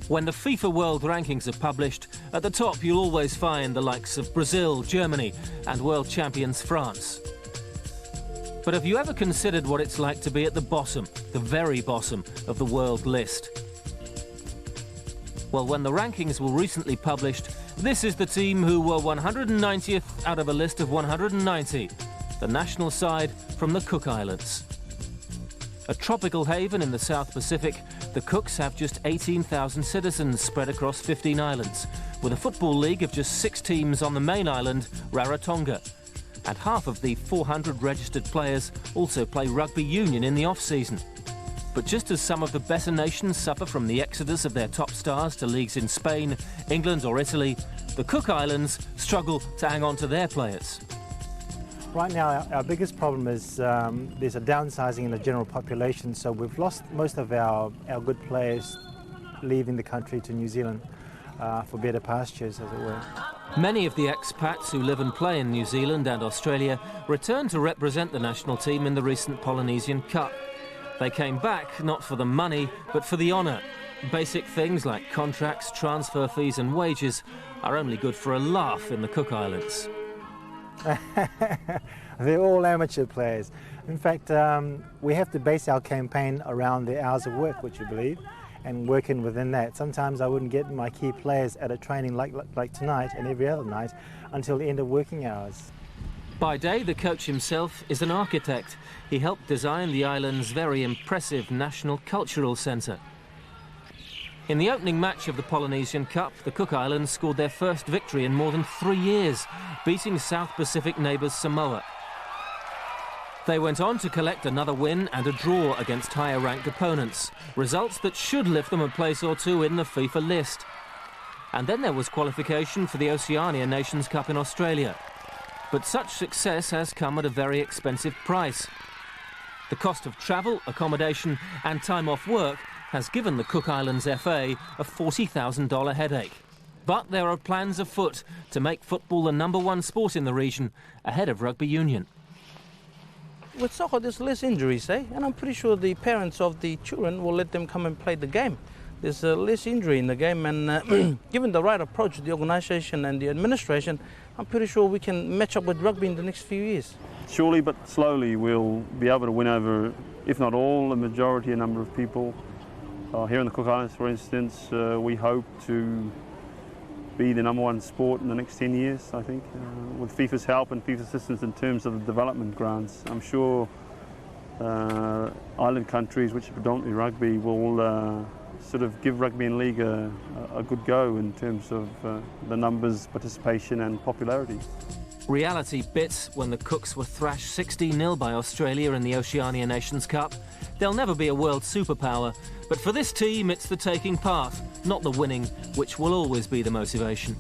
When the FIFA World Rankings are published, at the top you'll always find the likes of Brazil, Germany and world champions France. But have you ever considered what it's like to be at the bottom, the very bottom of the world list? Well, when the rankings were recently published, this is the team who were 190th out of a list of 190, the national side from the Cook Islands. A tropical haven in the South Pacific, the Cooks have just 18,000 citizens spread across 15 islands, with a football league of just 6 teams on the main island, Rarotonga. And half of the 400 registered players also play rugby union in the off-season. But just as some of the better nations suffer from the exodus of their top stars to leagues in Spain, England or Italy, the Cook Islands struggle to hang on to their players. Right now, our biggest problem is there's a downsizing in the general population, so we've lost most of our good players leaving the country to New Zealand for better pastures, as it were. Many of the expats who live and play in New Zealand and Australia returned to represent the national team in the recent Polynesian Cup. They came back not for the money, but for the honour. Basic things like contracts, transfer fees and wages are only good for a laugh in the Cook Islands. They're all amateur players. In fact, we have to base our campaign around the hours of work, would you believe, and working within that. Sometimes I wouldn't get my key players at a training like tonight and every other night until the end of working hours. By day, the coach himself is an architect. He helped design the island's very impressive National Cultural Centre. In the opening match of the Polynesian Cup, the Cook Islands scored their first victory in more than 3 years, beating South Pacific neighbours Samoa. They went on to collect another win and a draw against higher-ranked opponents, results that should lift them a place or two in the FIFA list. And then there was qualification for the Oceania Nations Cup in Australia. But such success has come at a very expensive price. The cost of travel, accommodation and time off work has given the Cook Islands FA a $40,000 headache. But there are plans afoot to make football the #1 sport in the region, ahead of rugby union. With soccer, there's less injuries, and I'm pretty sure the parents of the children will let them come and play the game. There's less injury in the game, and given the right approach, the organisation and the administration, I'm pretty sure we can match up with rugby in the next few years. Surely but slowly we'll be able to win over, if not all, a majority, a number of people. Here in the Cook Islands, for instance, we hope to be the #1 sport in the next 10 years, I think, with FIFA's help and FIFA's assistance in terms of the development grants. I'm sure island countries, which are predominantly rugby, will sort of give rugby in league a good go in terms of the numbers, participation and popularity. Reality bit when the Cooks were thrashed 16-0 by Australia in the Oceania Nations Cup. They'll never be a world superpower, but for this team it's the taking part, not the winning, which will always be the motivation.